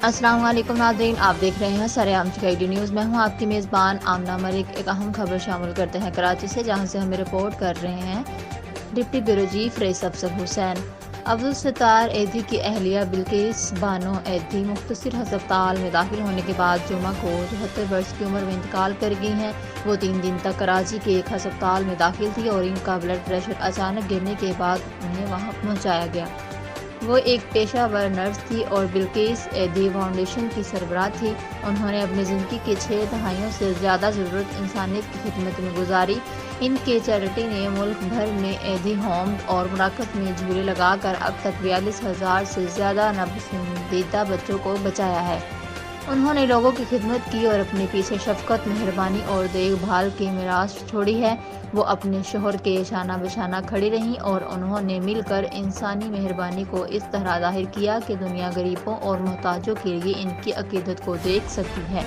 السلام علیکم ناظرین، آپ دیکھ رہے ہیں سرعام چکائی نیوز۔ میں ہوں آپ کی میزبان آمنہ ملک۔ ایک اہم خبر شامل کرتے ہیں کراچی سے، جہاں سے ہمیں رپورٹ کر رہے ہیں ڈپٹی بیورو چیف رئیس افسر حسین۔ عبدالستار ایدھی کی اہلیہ بلقیس بانو ایدھی مختصر ہسپتال میں داخل ہونے کے بعد جمعہ کو 74 برس کی عمر میں انتقال کر گئی ہیں۔ وہ 3 دن تک کراچی کے ایک ہسپتال میں داخل تھی اور ان کا بلڈ پریشر اچانک گرنے کے بعد انہیں وہاں پہنچایا گیا۔ وہ ایک پیشہ ور نرس تھی اور بلقیس ایدھی فاؤنڈیشن کی سربراہ تھی۔ انہوں نے اپنی زندگی کے 6 دہائیوں سے زیادہ ضرورت انسانیت کی خدمت میں گزاری۔ ان کے چیریٹی نے ملک بھر میں ایدھی ہومز اور مراکز میں جھولے لگا کر اب تک 42,000 سے زیادہ ناپسندیدہ بچوں کو بچایا ہے۔ انہوں نے لوگوں کی خدمت کی اور اپنے پیچھے شفقت، مہربانی اور دیکھ بھال کی میراث چھوڑی ہے۔ وہ اپنے شوہر کے شانہ بشانہ کھڑی رہیں اور انہوں نے مل کر انسانی مہربانی کو اس طرح ظاہر کیا کہ دنیا غریبوں اور محتاجوں کے لیے ان کی عقیدت کو دیکھ سکتی ہے۔